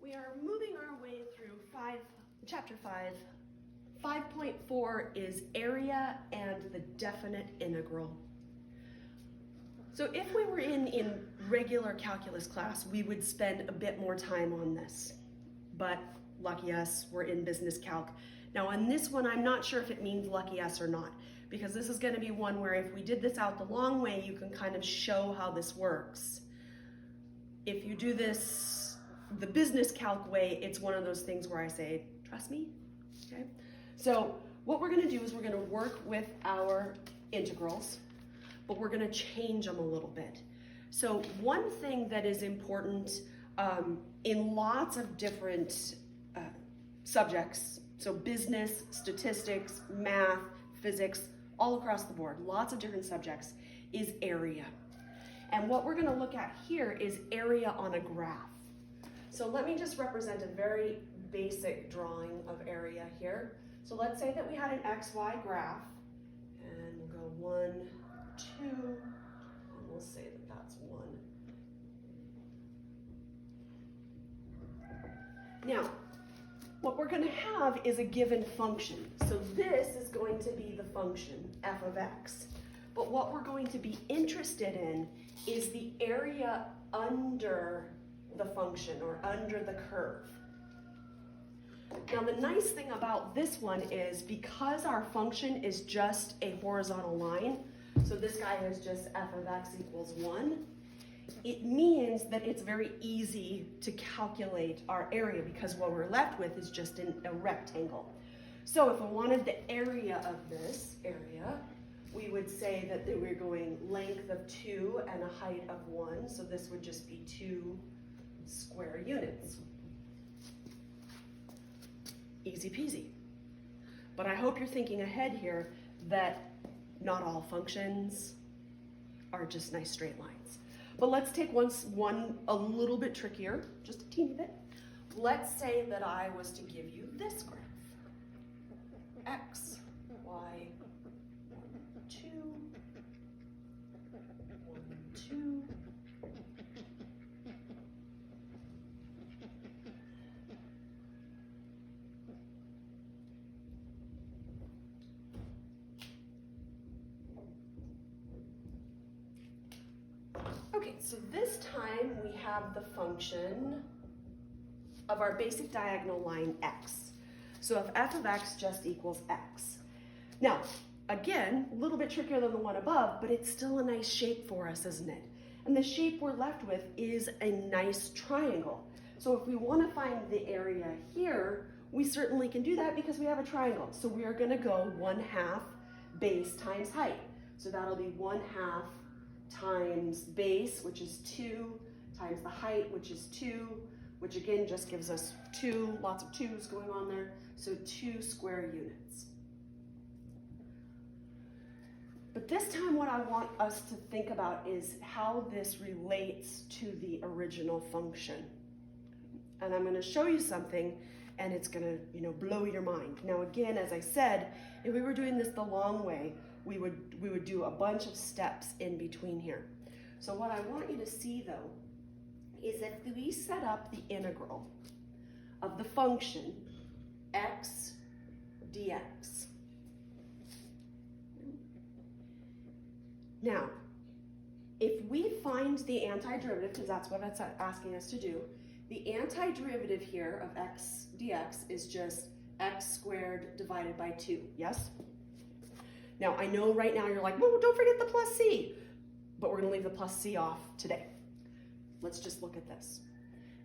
We are moving our way through chapter 5. 5.4 is area and the definite integral. So if we were in regular calculus class, we would spend a bit more time on this. But lucky us, we're in business calc. Now on this one, I'm not sure if it means lucky us or not, because this is going to be one where if we did this out the long way, you can kind of show how this works. If you do this the business calc way, it's one of those things where I say, trust me, okay? So what we're gonna do is we're gonna work with our integrals, but we're gonna change them a little bit. So one thing that is important in lots of different subjects, so business, statistics, math, physics, all across the board, lots of different subjects, is area. And what we're gonna look at here is area on a graph. So let me just represent a very basic drawing of area here. So let's say that we had an XY graph, and we'll go 1, 2, and we'll say that that's 1. Now, what we're gonna have is a given function. So this is going to be the function, f of x. But what we're going to be interested in is the area under the function or under the curve. Now the nice thing about this one is because our function is just a horizontal line, so this guy is just f of x equals 1, it means that it's very easy to calculate our area because what we're left with is just a rectangle. So if I wanted the area of this area, we would say that we're going length of 2 and a height of 1, so this would just be 2 square units. Easy peasy. But I hope you're thinking ahead here that not all functions are just nice straight lines. But let's take one a little bit trickier, just a teeny bit. Let's say that I was to give you this graph. X, Y, 1, 2, 1, 2. Okay, so this time we have the function of our basic diagonal line x. So if f of x just equals x. Now, again, a little bit trickier than the one above, but it's still a nice shape for us, isn't it? And the shape we're left with is a nice triangle. So if we want to find the area here, we certainly can do that because we have a triangle. So we are going to go 1/2 base times height. So that'll be 1/2 times base, which is 2, times the height, which is 2, which again just gives us 2, lots of 2's going on there, so 2 square units. But this time what I want us to think about is how this relates to the original function. And I'm going to show you something, and it's going to, blow your mind. Now again, as I said, if we were doing this the long way, we would do a bunch of steps in between here. So what I want you to see though is that we set up the integral of the function x dx. Now, if we find the antiderivative, because that's what it's asking us to do, the antiderivative here of x dx is just x squared divided by 2, yes? Now, I know right now you're like, well, don't forget the plus c, but we're gonna leave the plus c off today. Let's just look at this.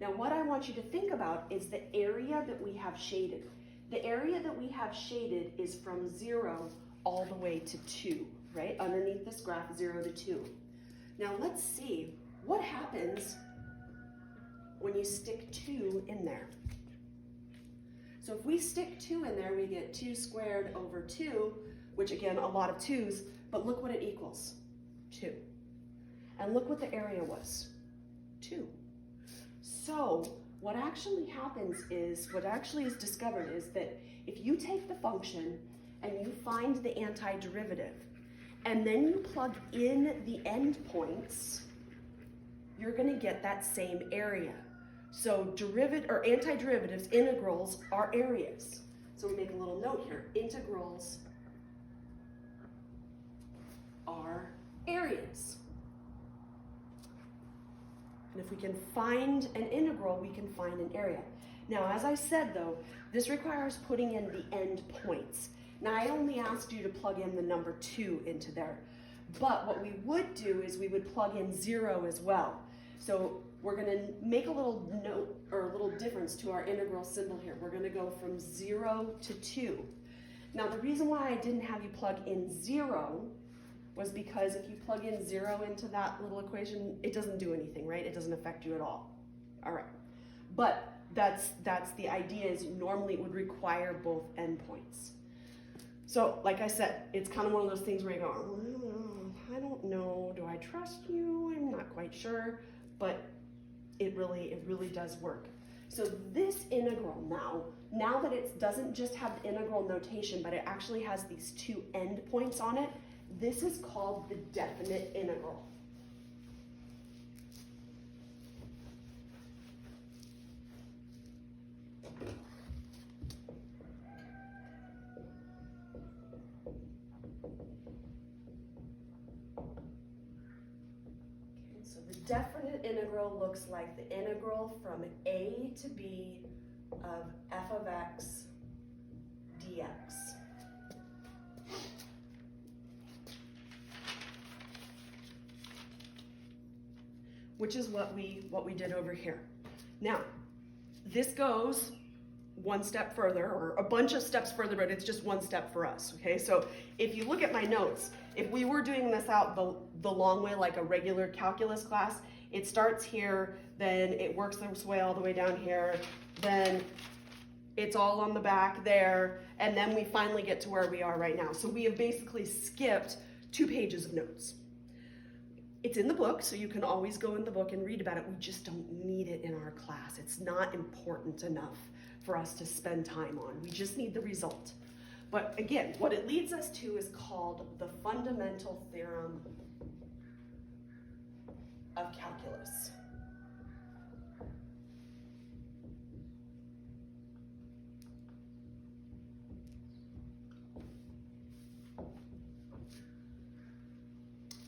Now, what I want you to think about is the area that we have shaded. The area that we have shaded is from 0 all the way to 2, right? Underneath this graph, 0 to 2. Now, let's see what happens when you stick 2 in there. So if we stick 2 in there, we get 2 squared over 2, which again, a lot of 2's, but look what it equals, 2. And look what the area was, 2. So what actually happens is, what actually is discovered is that if you take the function and you find the antiderivative, and then you plug in the endpoints, you're gonna get that same area. So antiderivatives, integrals, are areas. So we make a little note here. Integrals are areas. And if we can find an integral, we can find an area. Now, as I said though, this requires putting in the end points. Now, I only asked you to plug in the number 2 into there. But what we would do is we would plug in 0 as well. So we're going to make a little note or a little difference to our integral symbol here. We're going to go from 0 to 2. Now, the reason why I didn't have you plug in 0 was because if you plug in 0 into that little equation, it doesn't do anything, right? It doesn't affect you at all. All right. But that's the idea, is normally it would require both endpoints. So like I said, it's kind of one of those things where you go, I don't know, do I trust you? I'm not quite sure, but it really does work. So this integral now that it doesn't just have the integral notation, but it actually has these 2 endpoints on it, this is called the definite integral. Definite integral looks like the integral from a to b of f of x dx. Which is what we did over here. Now, this goes one step further, or a bunch of steps further, but it's just one step for us, okay? So if you look at my notes, if we were doing this out the long way, like a regular calculus class, it starts here, then it works its way all the way down here, then it's all on the back there, and then we finally get to where we are right now. So we have basically skipped 2 pages of notes. It's in the book, so you can always go in the book and read about it. We just don't need it in our class. It's not important enough for us to spend time on. We just need the result. But again, what it leads us to is called the fundamental theorem of calculus.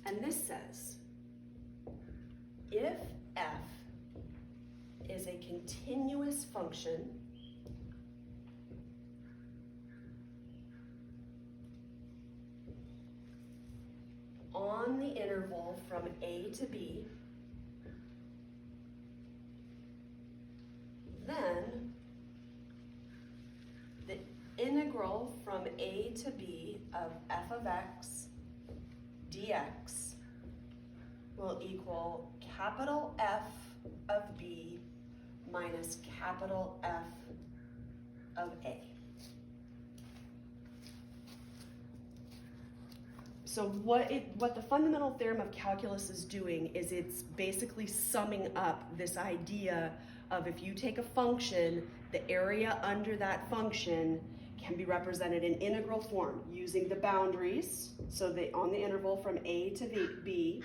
And this says, if f is a continuous function on the interval from a to b, then the integral from a to b of f of x dx will equal capital F of b minus capital F of a. So what the fundamental theorem of calculus is doing is it's basically summing up this idea of, if you take a function, the area under that function can be represented in integral form using the boundaries. So on the interval from a to b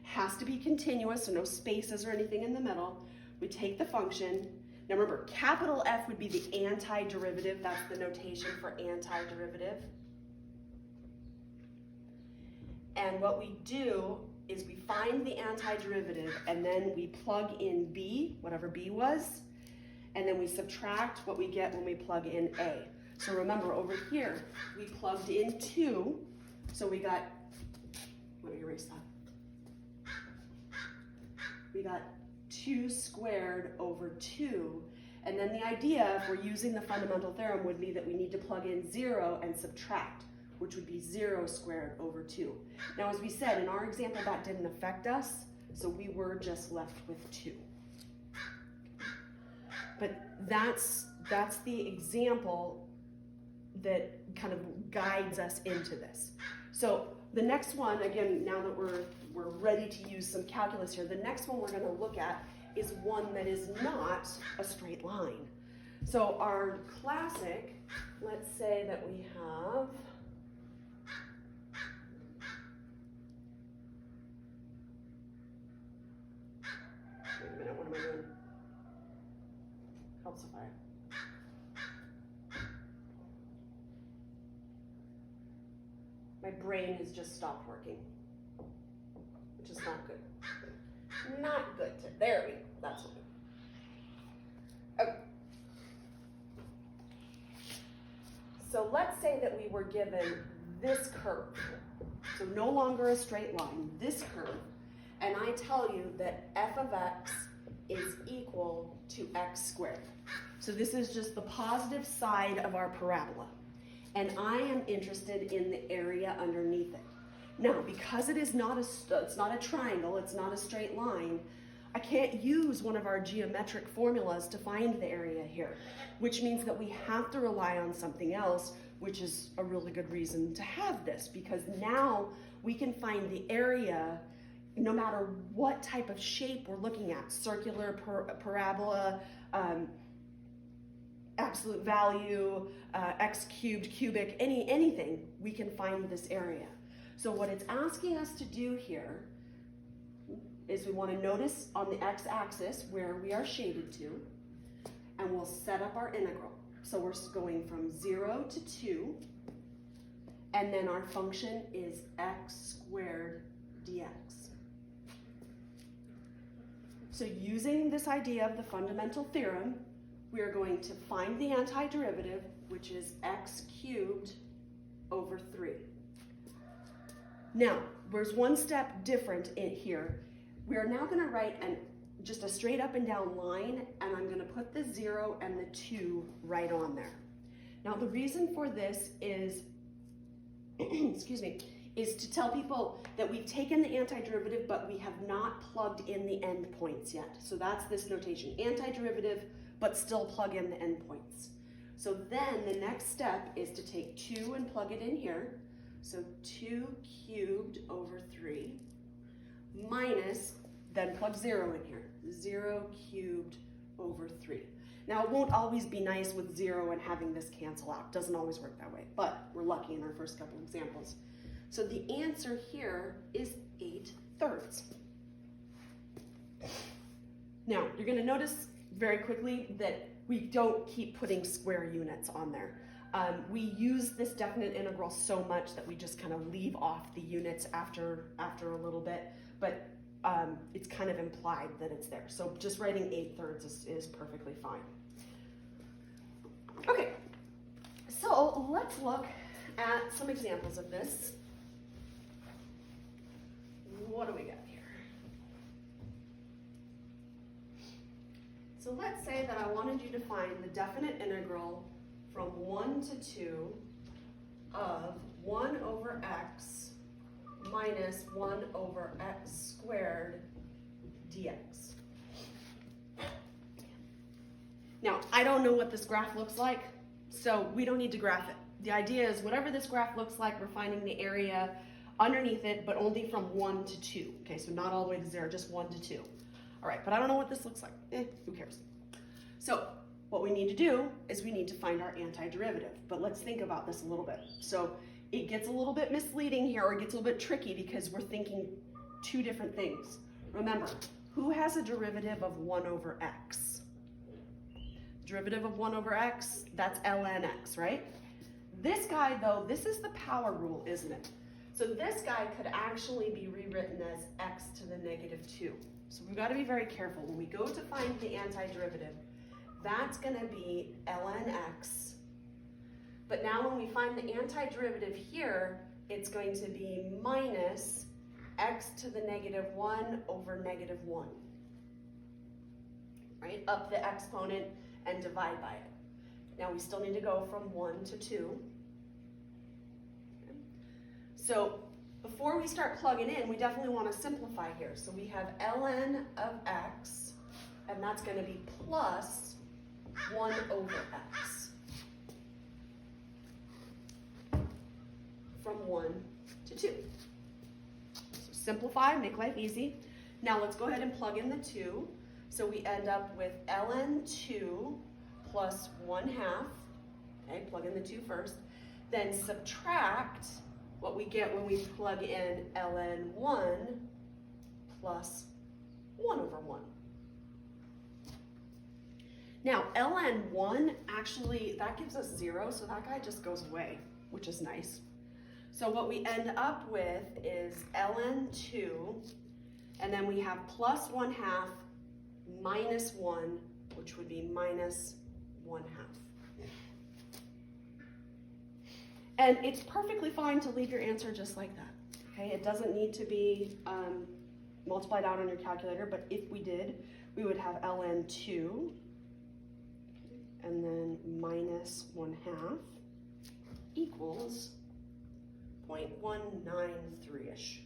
has to be continuous, so no spaces or anything in the middle. We take the function. Now remember, capital F would be the antiderivative. That's the notation for antiderivative. And what we do is we find the antiderivative, and then we plug in b, whatever b was, and then we subtract what we get when we plug in a. So remember, over here, we plugged in 2, so we got, let me erase that. We got 2 squared over 2, and then the idea, if we're using the fundamental theorem, would be that we need to plug in 0 and subtract, which would be 0 squared over 2. Now, as we said, in our example, that didn't affect us, so we were just left with 2. But that's the example that kind of guides us into this. So the next one, again, now that we're ready to use some calculus here, the next one we're going to look at is one that is not a straight line. So our classic, let's say that we have, wait a minute, what am I doing? Helps if I... My brain has just stopped working, which is not good. Not good. There we go. That's what. Okay. So let's say that we were given this curve. So no longer a straight line, this curve. And I tell you that f of x is equal to x squared. So this is just the positive side of our parabola. And I am interested in the area underneath it. Now, because it is not it's not a triangle, it's not a straight line, I can't use one of our geometric formulas to find the area here, which means that we have to rely on something else, which is a really good reason to have this, because now we can find the area no matter what type of shape we're looking at, circular, parabola, absolute value, x cubed, cubic, anything, we can find this area. So what it's asking us to do here is we want to notice on the x-axis where we are shaded to, and we'll set up our integral. So we're going from 0 to 2, and then our function is x squared dx. So using this idea of the fundamental theorem, we are going to find the antiderivative, which is x cubed over 3. Now, there's one step different in here. We are now going to write just a straight up and down line, and I'm going to put the 0 and the 2 right on there. Now, the reason for this is, excuse me, is to tell people that we've taken the antiderivative, but we have not plugged in the endpoints yet. So that's this notation, antiderivative, but still plug in the endpoints. So then the next step is to take 2 and plug it in here. So 2 cubed over 3 minus, then plug 0 in here, 0 cubed over 3. Now it won't always be nice with 0 and having this cancel out. Doesn't always work that way, but we're lucky in our first couple examples. So the answer here is 8/3. Now you're going to notice very quickly that we don't keep putting square units on there. We use this definite integral so much that we just kind of leave off the units after a little bit, but it's kind of implied that it's there. So just writing 8/3 is perfectly fine. Okay, so let's look at some examples of this. What do we got here? So let's say that I wanted you to find the definite integral from 1 to 2 of 1 over x minus 1 over x squared dx. Now, I don't know what this graph looks like, so we don't need to graph it. The idea is whatever this graph looks like, we're finding the area underneath it, but only from 1 to 2. Okay, so not all the way to 0, just 1 to 2. All right, but I don't know what this looks like. Who cares? So what we need to do is we need to find our antiderivative, but let's think about this a little bit. So it gets a little bit misleading here, or it gets a little bit tricky because we're thinking two different things. Remember, who has a derivative of 1 over x? Derivative of 1 over x, that's ln x, right? This guy, though, this is the power rule, isn't it? So this guy could actually be rewritten as x to the negative 2. So we've got to be very careful. When we go to find the antiderivative, that's going to be ln x. But now when we find the antiderivative here, it's going to be minus x to the negative 1 over negative 1. Right? Up the exponent and divide by it. Now we still need to go from 1 to 2. So before we start plugging in, we definitely want to simplify here. So we have ln of x, and that's going to be plus 1 over x. From 1 to 2. So simplify, make life easy. Now let's go ahead and plug in the 2. So we end up with ln 2 plus 1/2. Okay, plug in the 2 first. Then subtract what we get when we plug in ln 1 plus 1 over 1. Now, ln1, actually, that gives us 0, so that guy just goes away, which is nice. So what we end up with is ln2, and then we have plus 1/2 minus 1, which would be minus 1/2. And it's perfectly fine to leave your answer just like that, okay? It doesn't need to be multiplied out on your calculator, but if we did, we would have ln2, and then minus 1/2 equals 0.193-ish.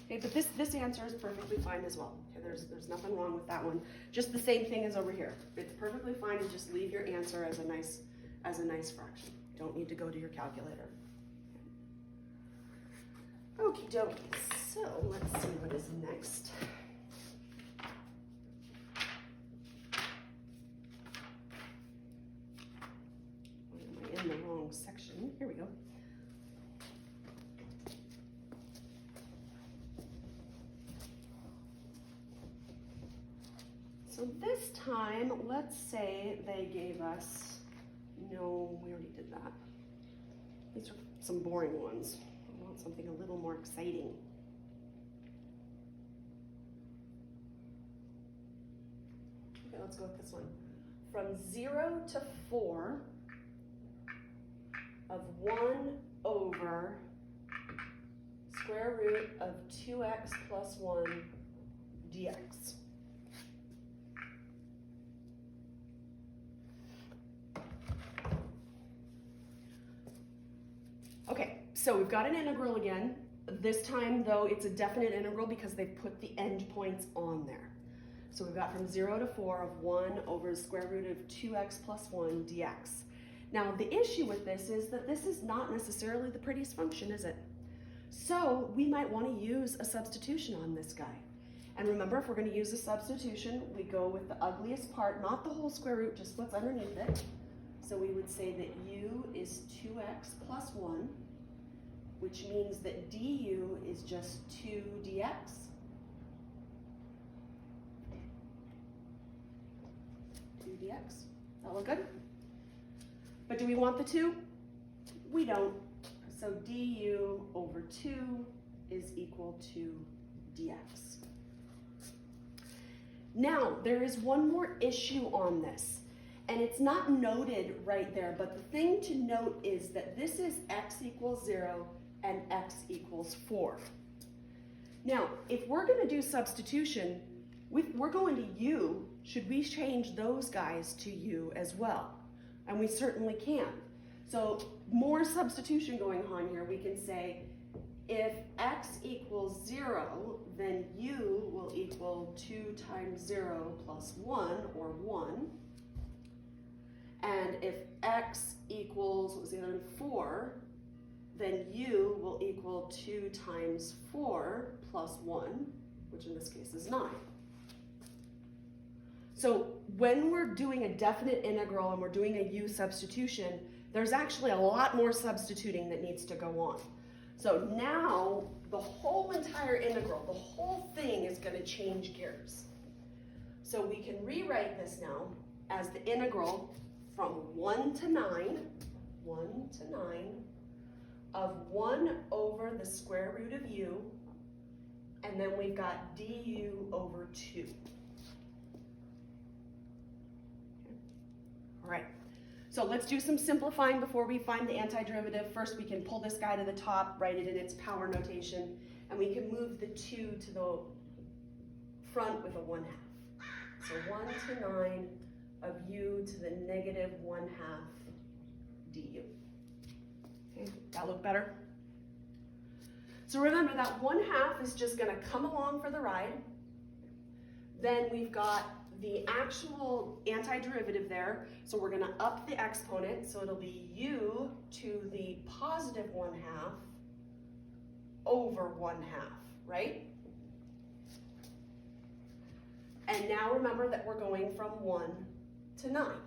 Okay, but this answer is perfectly fine as well. Okay, there's nothing wrong with that one. Just the same thing as over here. It's perfectly fine to just leave your answer as a nice fraction. Don't need to go to your calculator. Okie dokie. So let's see what is next. Why am I in the wrong section? Here we go. So this time, let's say they gave us, no, we already did that. These are some boring ones. I want something a little more exciting. Okay, let's go with this one. From 0 to 4 of 1 over square root of 2x plus 1 dx. Okay, so we've got an integral again. This time, though, it's a definite integral because they've put the endpoints on there. So we've got from 0 to 4 of 1 over the square root of 2x plus 1 dx. Now, the issue with this is that this is not necessarily the prettiest function, is it? So we might want to use a substitution on this guy. And remember, if we're going to use a substitution, we go with the ugliest part, not the whole square root, just what's underneath it. So we would say that u is 2x plus 1, which means that du is just 2 dx. That look good? But do we want the 2? We don't. So du over 2 is equal to dx. Now, there is one more issue on this, and it's not noted right there, but the thing to note is that this is x equals 0 and x equals 4. Now, if we're going to do substitution, we're going to u. Should we change those guys to u as well? And we certainly can. So more substitution going on here. We can say if x equals 0, then u will equal 2 times 0 plus 1, or 1. And if x equals, what was the other one, 4, then u will equal 2 times 4 plus 1, which in this case is 9. So when we're doing a definite integral and we're doing a u substitution, there's actually a lot more substituting that needs to go on. So now the whole entire integral, the whole thing is going to change gears. So we can rewrite this now as the integral from 1 to 9 of 1 over the square root of u, and then we've got du over 2. All right, so let's do some simplifying before we find the antiderivative. First, we can pull this guy to the top, write it in its power notation, and we can move the 2 to the front with a 1/2. So 1 to 9 of u to the negative 1/2 du. Okay, that look better? So remember that 1/2 is just going to come along for the ride. Then we've got the actual antiderivative there, so we're going to up the exponent, so it'll be u to the positive 1/2 over 1/2, right? And now remember that we're going from 1 to 9.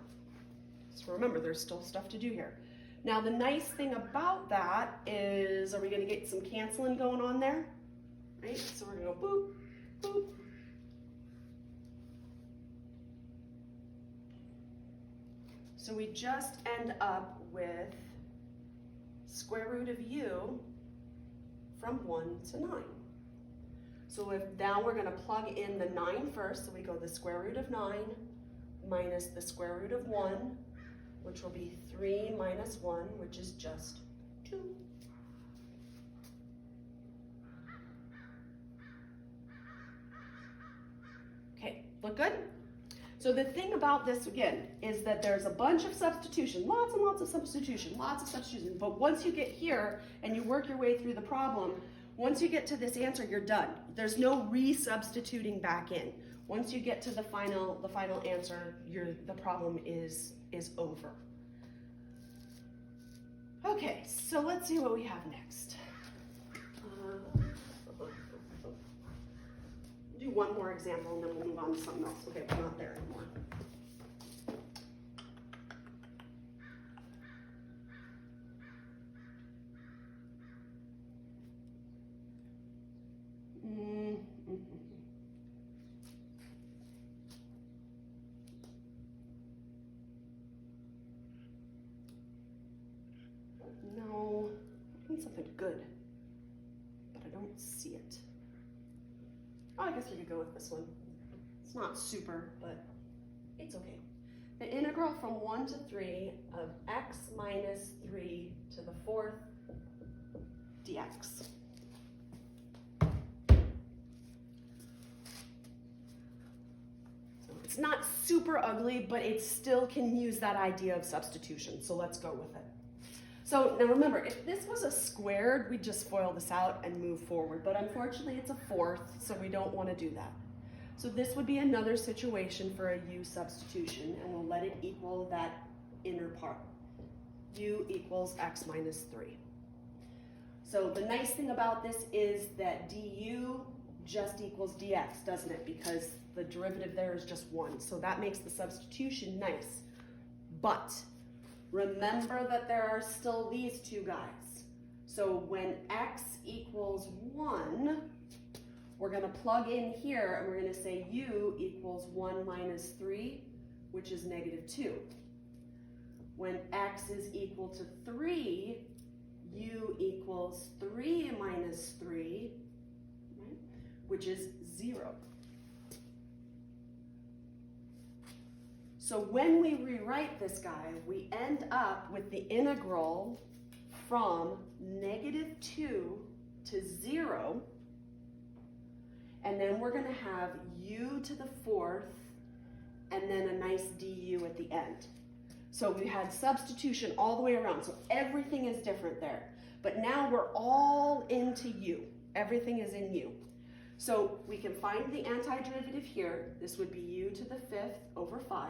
So remember, there's still stuff to do here. Now the nice thing about that is, are we going to get some canceling going on there? Right? So we're going to go boop, boop. So we just end up with square root of u from 1 to 9. So if now we're going to plug in the 9 first, so we go the square root of 9 minus the square root of 1, which will be 3 minus 1, which is just 2. Okay, look good? So the thing about this, again, is that there's a bunch of substitution, lots and lots of substitution, but once you get here and you work your way through the problem, once you get to this answer, you're done. There's no re-substituting back in. Once you get to the final answer, the problem is over. Okay, so let's see what we have next. Do one more example and then we'll move on to something else. Okay, we're not there anymore. No, I need something good, but I don't see it. Oh, I guess we could go with this one. It's not super, but it's okay. The integral from 1 to 3 of x minus 3 to the 4th dx. So it's not super ugly, but it still can use that idea of substitution. So let's go with it. So now remember, if this was a squared, we'd just FOIL this out and move forward. But unfortunately, it's a 4th, so we don't want to do that. So this would be another situation for a u substitution, and we'll let it equal that inner part. U equals x minus 3. So the nice thing about this is that du just equals dx, doesn't it? Because the derivative there is just 1. So that makes the substitution nice. But remember that there are still these two guys. So when x equals 1, we're going to plug in here and we're going to say u equals 1 minus 3, which is negative 2. When x is equal to 3, u equals 3 minus 3, right, which is 0. So when we rewrite this guy, we end up with the integral from negative 2 to 0, and then we're going to have u to the 4th, and then a nice du at the end. So we had substitution all the way around, so everything is different there. But now we're all into u. Everything is in u. So we can find the antiderivative here. This would be u to the 5th over 5.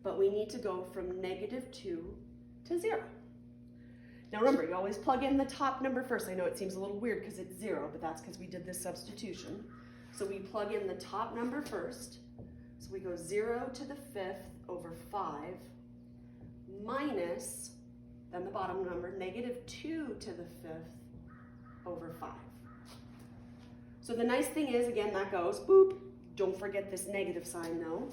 But we need to go from negative 2 to 0. Now remember, you always plug in the top number first. I know it seems a little weird because it's 0, but that's because we did this substitution. So we plug in the top number first. So we go 0 to the 5th over 5 minus, then the bottom number, negative 2 to the 5th over 5. So the nice thing is, again, that goes, boop. Don't forget this negative sign though.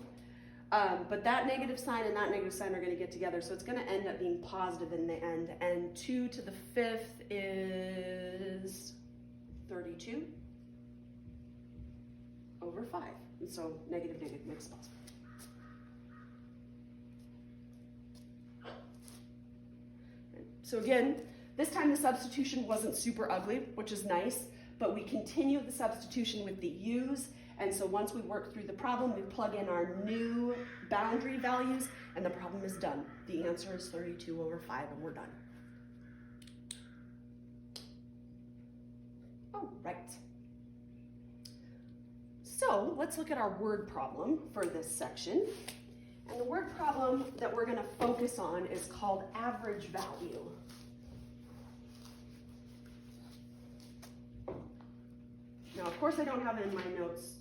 But that negative sign and that negative sign are going to get together, so it's going to end up being positive in the end. And 2 to the 5th is 32 over 5. And so negative, negative makes positive. So again, this time the substitution wasn't super ugly, which is nice, but we continue the substitution with the u's. And so once we work through the problem, we plug in our new boundary values, and the problem is done. The answer is 32 over 5, and we're done. All right. So let's look at our word problem for this section. And the word problem that we're going to focus on is called average value. Now, of course, I don't have it in my notes,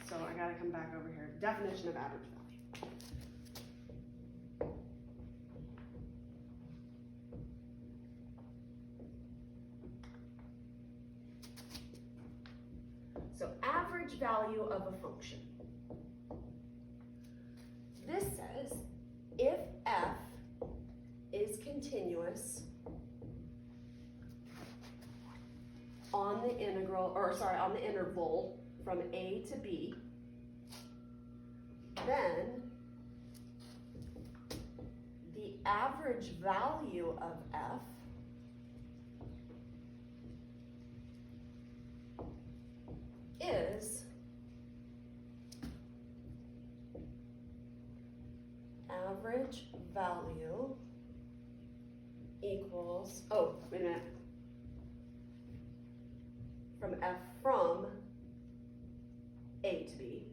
so I got to come back over here. Definition of average value. So average value of a function. this says if f is continuous on the integral, or sorry, on the interval from a to b, then the average value of f is average value equals, oh, wait a minute, from f from a to b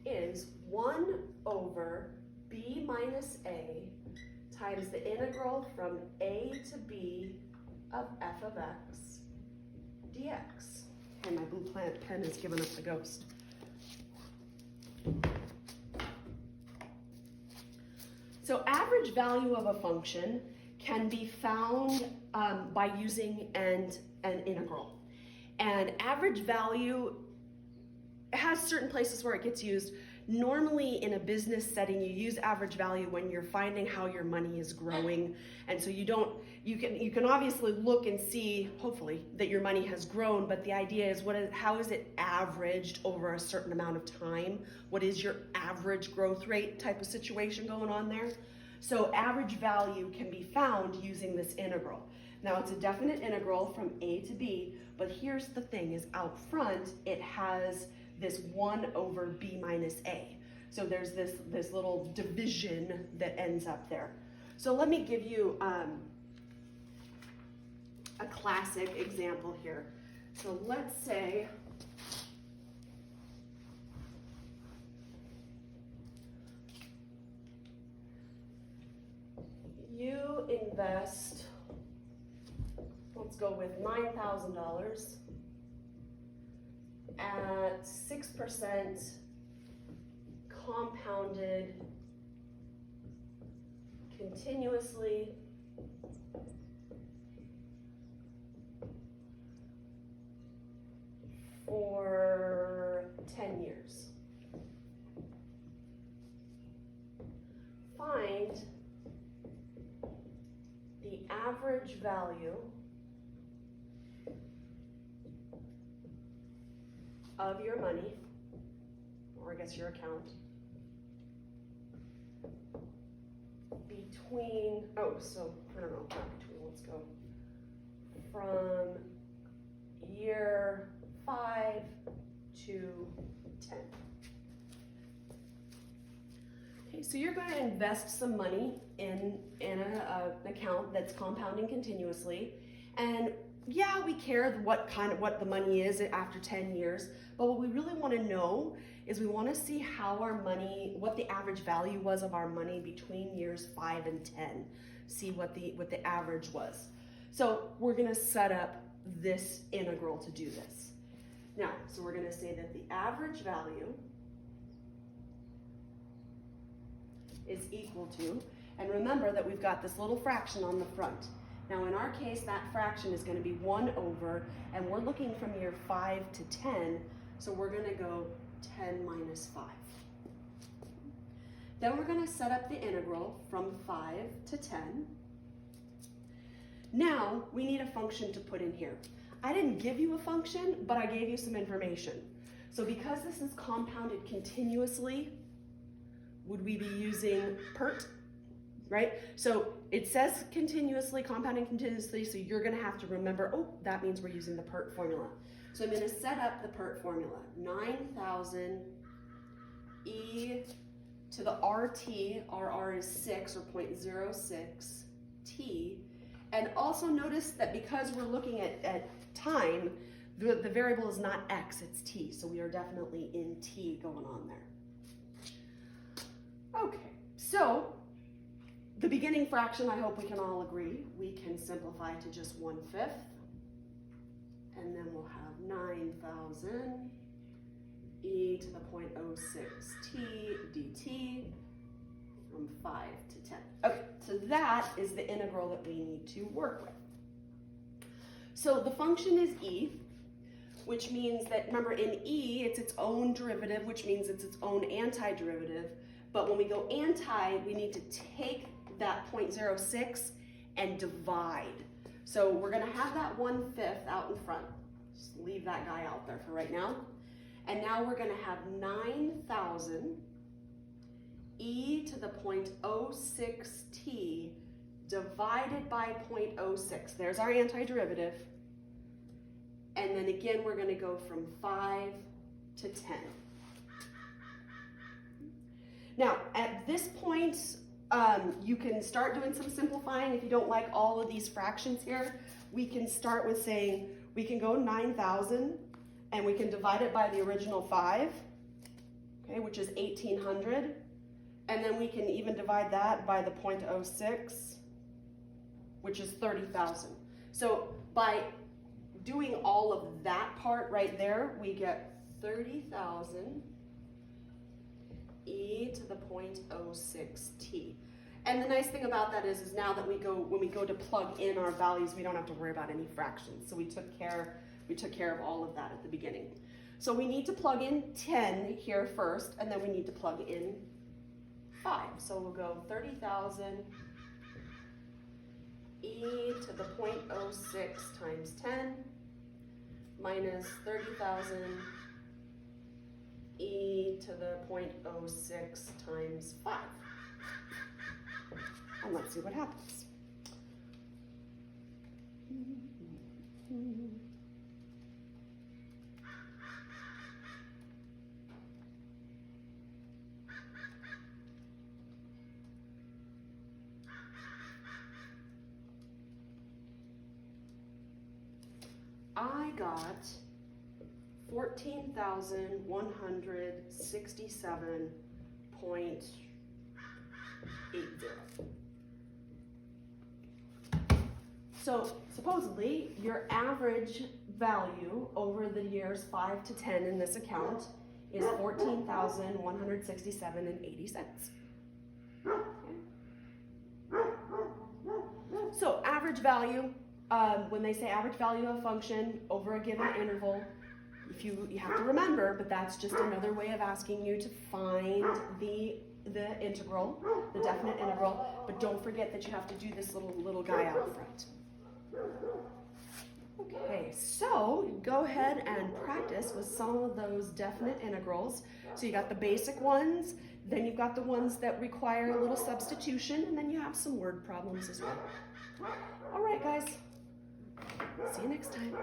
is 1 over b minus a times the integral from a to b of f of x dx. And my blue pen has given up the ghost. So average value of a function can be found by using an integral. And average value has certain places where it gets used. Normally in a business setting, you use average value when you're finding how your money is growing. And so you can obviously look and see, hopefully, that your money has grown, but the idea is how is it averaged over a certain amount of time? What is your average growth rate type of situation going on there? So average value can be found using this integral. Now it's a definite integral from a to b, but here's the thing is out front, it has this 1 over b minus a. So there's this little division that ends up there. So let me give you a classic example here. So let's say you invest, let's go with $9,000 at 6% compounded continuously for 10 years. Find the average value of your money, or I guess your account, between, I don't know, not between, let's go, from year 5 to 10. Okay, so you're going to invest some money in an account that's compounding continuously, and yeah, we care what the money is after 10 years, but what we really want to know is we want to see how our money, what the average value was of our money between years 5 and 10. See what the average was. So we're going to set up this integral to do this. Now, so we're going to say that the average value is equal to, and remember that we've got this little fraction on the front. Now in our case, that fraction is going to be 1 over, and we're looking from year 5 to 10, so we're going to go 10 minus 5. Then we're going to set up the integral from 5 to 10. Now we need a function to put in here. I didn't give you a function, but I gave you some information. So because this is compounded continuously, would we be using PERT? Right? So it says continuously, compounding continuously, so you're going to have to remember, oh, that means we're using the Pert formula. So I'm going to set up the Pert formula. 9,000 e to the RT, RR is 6 or 0.06 t. And also notice that because we're looking at time, the variable is not x, it's t. So we are definitely in t going on there. Okay, so the beginning fraction, I hope we can all agree, we can simplify to just 1/5. And then we'll have 9,000 e to the 0.06 t dt from 5 to 10. Okay, so that is the integral that we need to work with. So the function is e, which means that, remember in e, it's its own derivative, which means it's its own antiderivative. But when we go anti, we need to take that 0.06 and divide. So we're gonna have that 1/5 out in front. Just leave that guy out there for right now. And now we're gonna have 9,000 e to the 0.06t divided by 0.06. There's our antiderivative. And then again, we're gonna go from 5 to 10. Now, at this point, you can start doing some simplifying. If you don't like all of these fractions here, we can start with saying, we can go 9,000 and we can divide it by the original 5, okay, which is 1,800. And then we can even divide that by the 0.06, which is 30,000. So by doing all of that part right there, we get 30,000 e to the 0.06t. And the nice thing about that is now that when we go to plug in our values, we don't have to worry about any fractions. So we took care of all of that at the beginning. So we need to plug in 10 here first, and then we need to plug in 5. So we'll go 30,000 e to the 0.06 times 10 minus 30,000 e to the 0.06 times 5. And let's see what happens. I got 14,167.80. So supposedly your average value over the years 5 to 10 in this account is 14,167.80. Okay. So average value, when they say average value of a function over a given interval, you have to remember, but that's just another way of asking you to find the integral, the definite integral, but don't forget that you have to do this little guy out front. Okay, so go ahead and practice with some of those definite integrals. So you got the basic ones, then you've got the ones that require a little substitution, and then you have some word problems as well. All right, guys, see you next time.